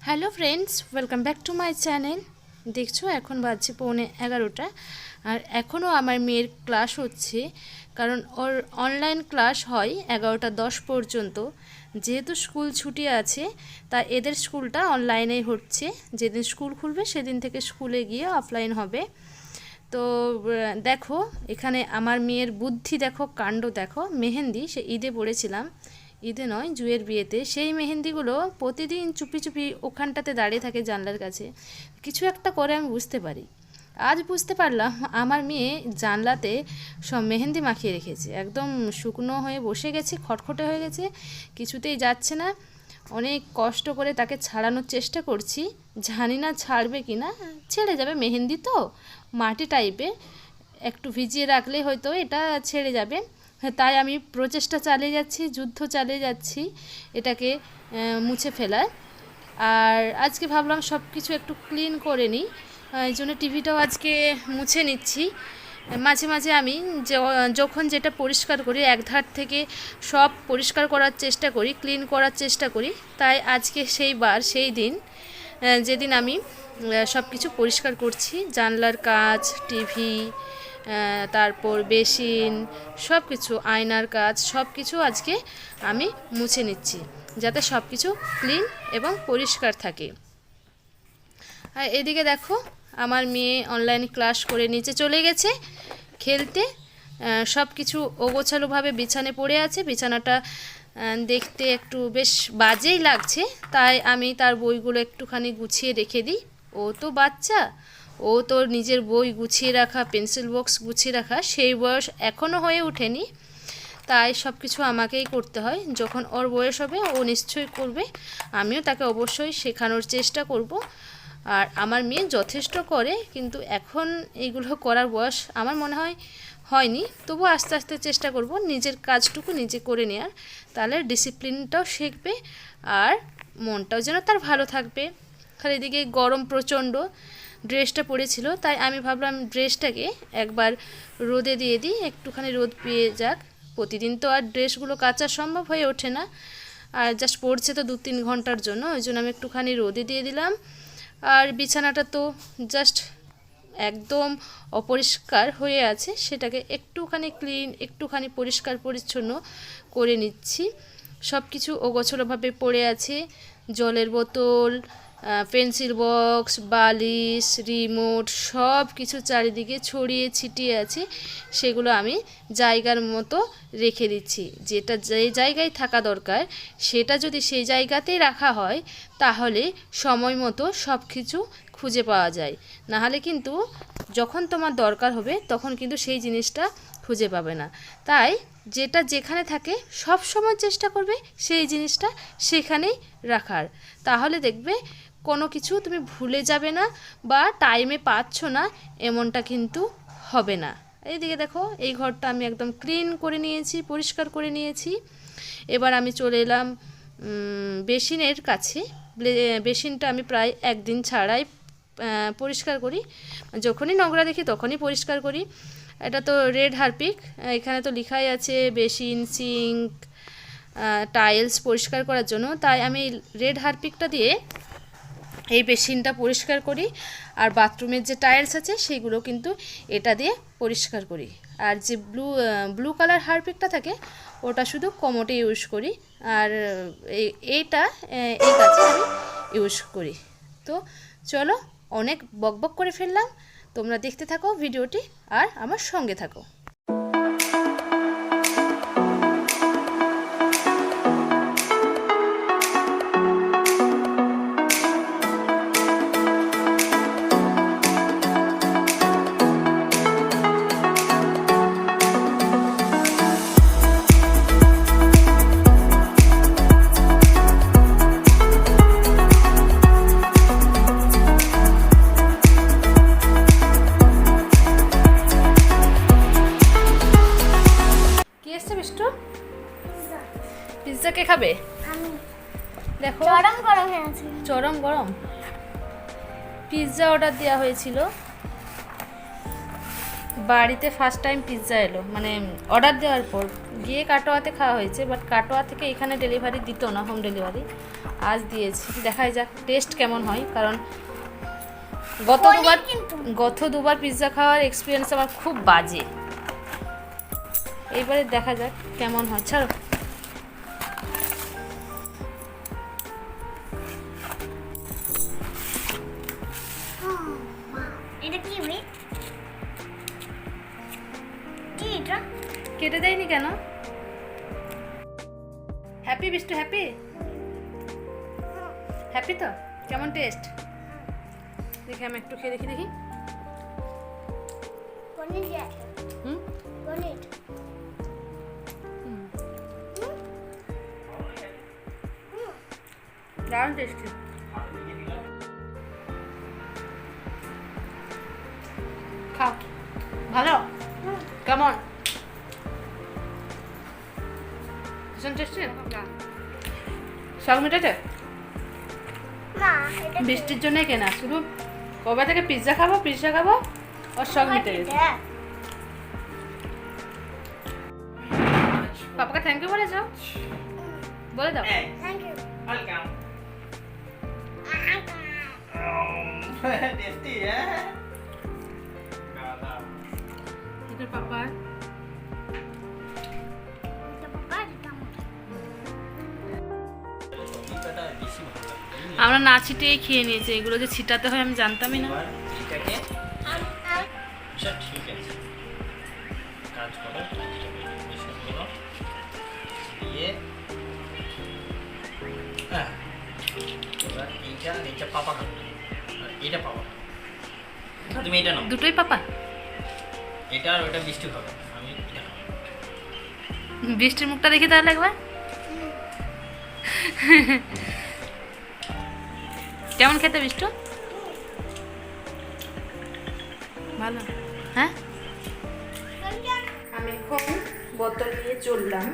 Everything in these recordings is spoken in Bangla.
Hello friends, welcome back to my channel. দেখছো এখন বাজছে 11:15 আর এখনও আমার মেয়ের ক্লাস হচ্ছে, কারণ ওর অনলাইন ক্লাস হয় 11:10 পর্যন্ত। যেহেতু স্কুল ছুটি আছে তাই এদের স্কুলটা অনলাইনেই হচ্ছে। যেদিন স্কুল খুলবে সেদিন থেকে স্কুলে গিয়ে অফলাইন হবে। তো দেখো এখানে আমার মেয়ের বুদ্ধি দেখো, কাণ্ড দেখো। মেহেন্দি সে ঈদে পড়েছিলাম, ঈদে নয় জুয়ের বিয়েতে, সেই মেহেন্দিগুলো প্রতিদিন চুপি চুপি ওখানটাতে দাঁড়িয়ে থাকে জানলার কাছে। কিছু একটা করে আমি বুঝতে পারি। আজ বুঝতে পারলাম আমার মেয়ে জানলাতে সব মেহেন্দি মাখিয়ে রেখেছে, একদম শুকনো হয়ে বসে গেছে, খটখটে হয়ে গেছে, কিছুতেই যাচ্ছে না। অনেক কষ্ট করে তাকে ছাড়ানোর চেষ্টা করছি, জানি না ছাড়বে কি না। ছেড়ে যাবে, মেহেন্দি তো মাটি টাইপের, একটু ভিজিয়ে রাখলে হয়তো এটা ছেড়ে যাবে। তাই আমি প্রচেষ্টা চালিয়ে যাচ্ছি, যুদ্ধ চালিয়ে যাচ্ছি এটাকে মুছে ফেলার। আর আজকে ভাবলাম সব কিছু একটু ক্লিন করে নিই, এই জন্য টিভিটাও আজকে মুছে নিচ্ছি। মাঝে মাঝে আমি যখন যেটা পরিষ্কার করি এক ধার থেকে সব পরিষ্কার করার চেষ্টা করি, ক্লিন করার চেষ্টা করি। তাই আজকে সেই দিন যেদিন আমি সব কিছু পরিষ্কার করছি, জানলার কাচ, টিভি, তারপর বেসিন, সব কিছু, আয়নার কাজ, সব কিছু আজকে আমি মুছে নিচ্ছি যাতে সব কিছু ক্লিন এবং পরিষ্কার থাকে। আর এদিকে দেখো আমার মেয়ে অনলাইন ক্লাস করে নিচে চলে গেছে খেলতে। সব কিছু ওগোছালোভাবে বিছানে পড়ে আছে। বিছানাটা দেখতে একটু বেশ বাজেই লাগছে, তাই আমি তার বইগুলো একটুখানি গুছিয়ে রেখে দিই। ও তো বাচ্চা, ও তোর নিজের বই গুছিয়ে রাখা, পেন্সিল বক্স গুছিয়ে রাখা সেই বয়স এখনও হয়ে ওঠেনি। তাই সব কিছু আমাকেই করতে হয়। যখন ওর বয়স হবে ও নিশ্চয়ই করবে, আমিও তাকে অবশ্যই শেখানোর চেষ্টা করব। আর আমার মেয়ে যথেষ্ট করে, কিন্তু এখন এইগুলো করার বয়স আমার মনে হয় হয়নি। তবু আস্তে আস্তে চেষ্টা করব নিজের কাজটুকু নিজে করে নেওয়ার, তাহলে ডিসিপ্লিনটাও শিখবে আর মনটাও যেন তার ভালো থাকবে। খালি এদিকে গরম প্রচণ্ড, ড্রেসটা পরেছিল তাই আমি ভাবলাম ড্রেসটাকে একবার রোদে দিয়ে দিই, একটুখানি রোদ পেয়ে যাক। প্রতিদিন তো আর ড্রেসগুলো কাচা সম্ভব হয়ে ওঠে না, আর জাস্ট পড়ছে তো 2-3 ঘন্টার জন্য, ওই জন্য আমি একটুখানি রোদে দিয়ে দিলাম। আর বিছানাটা তো জাস্ট একদম অপরিষ্কার হয়ে আছে, সেটাকে একটুখানি ক্লিন, একটুখানি পরিষ্কার পরিচ্ছন্ন করে নিচ্ছি। সব কিছু ওগোছালোভাবে পড়ে আছে, জলের বোতল, পেন্সিল বক্স, বালিশ, রিমোট, সব কিছু চারিদিকে ছড়িয়ে ছিটিয়ে আছে। সেগুলো আমি জায়গার মতো রেখে দিচ্ছি। যেটা যে জায়গায় থাকা দরকার সেটা যদি সেই জায়গাতেই রাখা হয় তাহলে সময় মতো সব কিছু খুঁজে পাওয়া যায়। নাহলে কিন্তু যখন তোমার দরকার হবে তখন কিন্তু সেই জিনিসটা খুঁজে পাবে না। তাই যেটা যেখানে থাকে সব সময় চেষ্টা করবে সেই জিনিসটা সেখানেই রাখার, তাহলে দেখবে কোনো কিছু তুমি ভুলে যাবে না বা টাইমে পাচ্ছ না এমনটা কিন্তু হবে না। এইদিকে দেখো এই ঘরটা আমি একদম ক্লিন করে নিয়েছি, পরিষ্কার করে নিয়েছি। এবার আমি চলে এলাম বেসিনের কাছে। বেসিনটা আমি প্রায় একদিন ছাড়াই পরিষ্কার করি, যখনই নোংরা দেখি তখনই পরিষ্কার করি। এটা তো রেড হারপিক, এখানে তো লেখাই আছে বেসিন, সিঙ্ক, টাইলস পরিষ্কার করার জন্য। তাই আমি রেড হারপিকটা দিয়ে এই বেসিনটা পরিষ্কার করি, আর বাথরুমের যে টাইলস আছে সেইগুলো কিন্তু এটা দিয়ে পরিষ্কার করি। আর যে ব্লু কালার হারপিকটা থাকে ওটা শুধু কোমোটে ইউজ করি, আর এইটা এই কাজে আমি ইউজ করি। তো চলো, অনেক বকবক করে ফেললাম, তোমরা দেখতে থাকো ভিডিওটি আর আমার সঙ্গে থাকো। পিৎজা কে খাবে? দেখো চরম গরম হয়ে আছে, চরম গরম। পিৎজা অর্ডার দেওয়া হয়েছিল, বাড়িতে ফার্স্ট টাইম পিৎজা এলো, মানে অর্ডার দেওয়ার পর গিয়ে কাটোয়াতে খাওয়া হয়েছে, বাট কাটোয়া থেকে এখানে ডেলিভারি দিত না, হোম ডেলিভারি। আজ দিয়েছি, দেখাই যাক টেস্ট কেমন হয়। কারণ গত দুবার পিৎজা খাওয়ার এক্সপিরিয়েন্স আমার খুব বাজে। এইবারে দেখা যাক কেমন হয়। ছাড়ো, কেটে দেয়নি কেন? হ্যাপি বিষ্টু, হ্যাপি হ্যাপি তো? কেমন টেস্ট দেখি, আমি একটু খেয়ে দেখি। দারুণ টেস্টি। খাও, ভালো? কেমন? ভীষণ টেস্টি। সব মিটেছে? বৃষ্টির জন্য কেনা, শুধু কবে থেকে পিৎজা খাবো ওর সব মিটে গেছে। পাপাকে থ্যাংক ইউ বলেছ? বলে দাও। Thank you. ওয়েলকাম। টেস্টি হ্যাঁ। এটা পাপার। আমরা না ছিটিয়েই খেয়ে নিয়েছি, এগুলো যে ছিটাতে হয় আমি জানতামই না। ঠিক আছে, কাজ করো, দিয়ে এবার এইটা পাপা খাবে, এটা পাপা, তুমি এটা নাও। দুটোই পাপা? এটা আর ওটা মিষ্টি খাবে, আমি এটা খাবো। বৃষ্টির মুখটা দেখি তাহলে একবার। কেমন খেতে বিষ্টু? ভালো? হ্যাঁ, আমি এখন বোতল নিয়ে চললাম।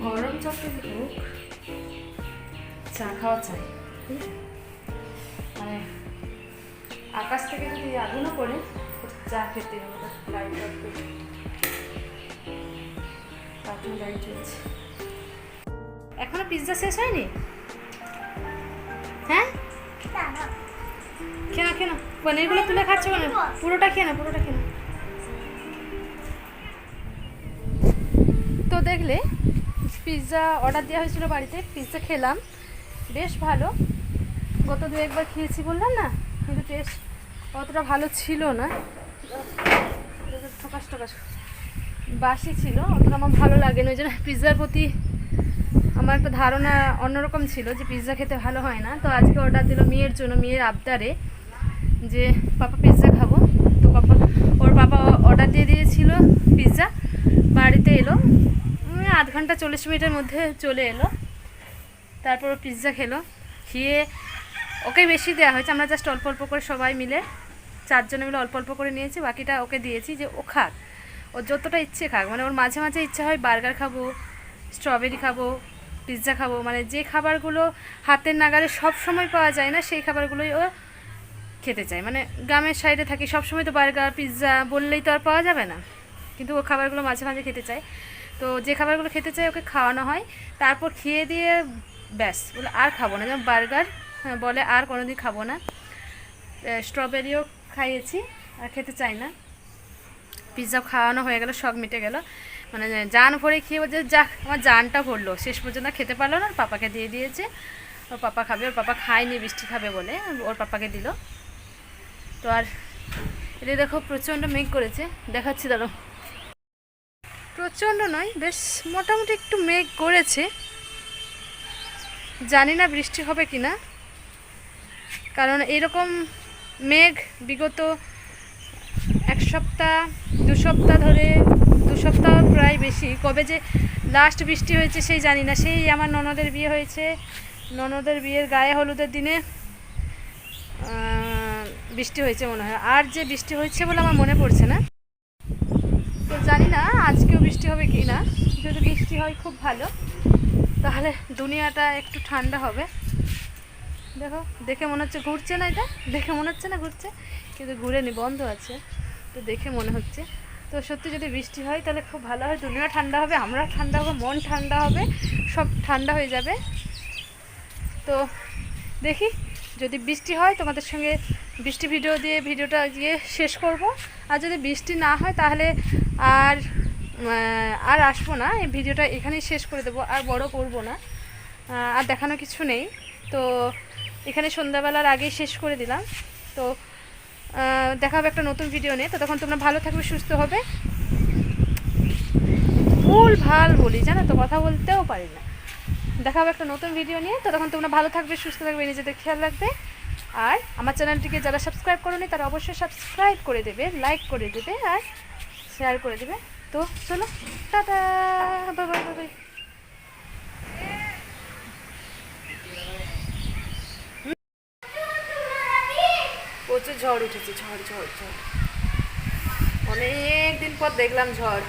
গরম চাপে হোক, চা খাওয়া চাই। মানে আকাশ থেকে যদি আগুনও পড়ে, চা খেতে হবে। লাইট চলছে। এখনো পিৎজা শেষ হয়নি? হ্যাঁ, কেন পনিরগুলো তুলে খাচ্ছ কেন? পুরোটা খেয়ে না। তো দেখলে পিৎজা অর্ডার দেওয়া হয়েছিল বাড়িতে, পিৎজা খেলাম, বেশ ভালো। গত দু একবার খেয়েছি বললাম না, কিন্তু টেস্ট অতটা ভালো ছিল না, ঠকাস বাসি ছিল, অতটা আমার ভালো লাগেনি। ওই জন্য পিৎজার প্রতি আমার একটা ধারণা অন্যরকম ছিল যে পিৎজা খেতে ভালো হয় না। তো আজকে অর্ডার দিল মেয়ের জন্য, মেয়ের আবদারে যে পাপা পিৎজা খাবো। তো ওর পাপা অর্ডার দিয়ে দিয়েছিল পিৎজা, বাড়িতে এলো, আধ ঘন্টা 40 মিনিটের মধ্যে চলে এলো। তারপর ও পিৎজা খেয়ে ওকে বেশি দেওয়া হয়েছে, আমরা জাস্ট অল্প অল্প করে সবাই মিলে 4 জনে মিলে অল্প অল্প করে নিয়েছি, বাকিটা ওকে দিয়েছি যে ও খাক, ও যতটা ইচ্ছে খাক। মানে ওর মাঝে মাঝে ইচ্ছা হয় বার্গার খাবো, স্ট্রবেরি খাবো, পিৎজা খাবো, মানে যে খাবারগুলো হাতের নাগালে সব সময় পাওয়া যায় না সেই খাবারগুলোই ও খেতে চায়। মানে গ্রামের সাইডে থাকি, সবসময় তো বার্গার পিৎজা বললেই তো আর পাওয়া যাবে না, কিন্তু ও খাবারগুলো মাঝে মাঝে খেতে চায়। তো যে খাবারগুলো খেতে চায় ওকে খাওয়ানো হয়, তারপর খেয়ে দিয়ে ব্যাস বলে আর খাবো না, যেমন বার্গার বলে আর কোনোদিন খাবো না। স্ট্রবেরিও খাইয়েছি, আর খেতে চাই না। পিৎজাও খাওয়ানো হয়ে গেল, সব মিটে গেল। মানে জান ভরে খেয়ে বলছে যাক আমার জানটা ভরলো, শেষ পর্যন্ত খেতে পারলো না, পাপাকে দিয়ে দিয়েছে। ওর পাপা খাবে, ওর পাপা খায়নি বৃষ্টি খাবে বলে ওর পাপাকে দিল। তো আর এটা দেখো প্রচণ্ড মেঘ করেছে, দেখাচ্ছি দাঁড়ো। প্রচণ্ড নয়, বেশ মোটামুটি একটু মেঘ করেছে, জানি না বৃষ্টি হবে কি না, কারণ এরকম মেঘ বিগত 1 সপ্তাহ 2 সপ্তাহ ধরে, 2 সপ্তাহ প্রায় বেশি, কবে যে লাস্ট বৃষ্টি হয়েছে সেই জানি না। সেই আমার ননদের বিয়ে হয়েছে, ননদের বিয়ের গায়ে হলুদের দিনে বৃষ্টি হয়েছে মনে হয়, আর যে বৃষ্টি হয়েছে বলে আমার মনে পড়ছে না। তো জানি না আজকেও বৃষ্টি হবে কি না, যদি বৃষ্টি হয় খুব ভালো, তাহলে দুনিয়াটা একটু ঠান্ডা হবে। দেখো দেখে মনে হচ্ছে ঘুরছে না, এটা দেখে মনে হচ্ছে না ঘুরছে, কিন্তু ঘুরেনি, বন্ধ আছে, তো দেখে মনে হচ্ছে। তো সত্যি যদি বৃষ্টি হয় তাহলে খুব ভালো হয়, দুনিয়া ঠান্ডা হবে, আমরা ঠান্ডা হবে, মন ঠান্ডা হবে, সব ঠান্ডা হয়ে যাবে। তো দেখি যদি বৃষ্টি হয় তোমাদের সঙ্গে বৃষ্টি ভিডিও দিয়ে ভিডিওটা দিয়ে শেষ করব। আর যদি বৃষ্টি না হয় তাহলে আর আর আসবো না, এই ভিডিওটা এখানেই শেষ করে দেবো, আর বড় করব না, আর দেখানো কিছু নেই। তো এখানে সন্ধ্যাবেলার আগেই শেষ করে দিলাম। তো দেখা হবে একটা নতুন ভিডিও নিয়ে, তো তখন তোমরা ভালো থাকবে, সুস্থ হবে। ভুল ভাল বলি জানো তো, কথা বলতেও পারি না। দেখা হবে একটা নতুন ভিডিও নিয়ে, তো তখন তোমরা ভালো থাকবে, সুস্থ থাকবে, নিজেদের খেয়াল রাখবে। আর আমার চ্যানেলটিকে যারা সাবস্ক্রাইব করোনি তারা অবশ্যই সাবস্ক্রাইব করে দেবে, লাইক করে দেবে আর শেয়ার করে দেবে। তো চলো টাটা, বাই বাই বাই। প্রচুর ঝড় উঠেছে, ঝড় ঝড় ঝড়, অনেক দিন পর দেখলাম ঝড়।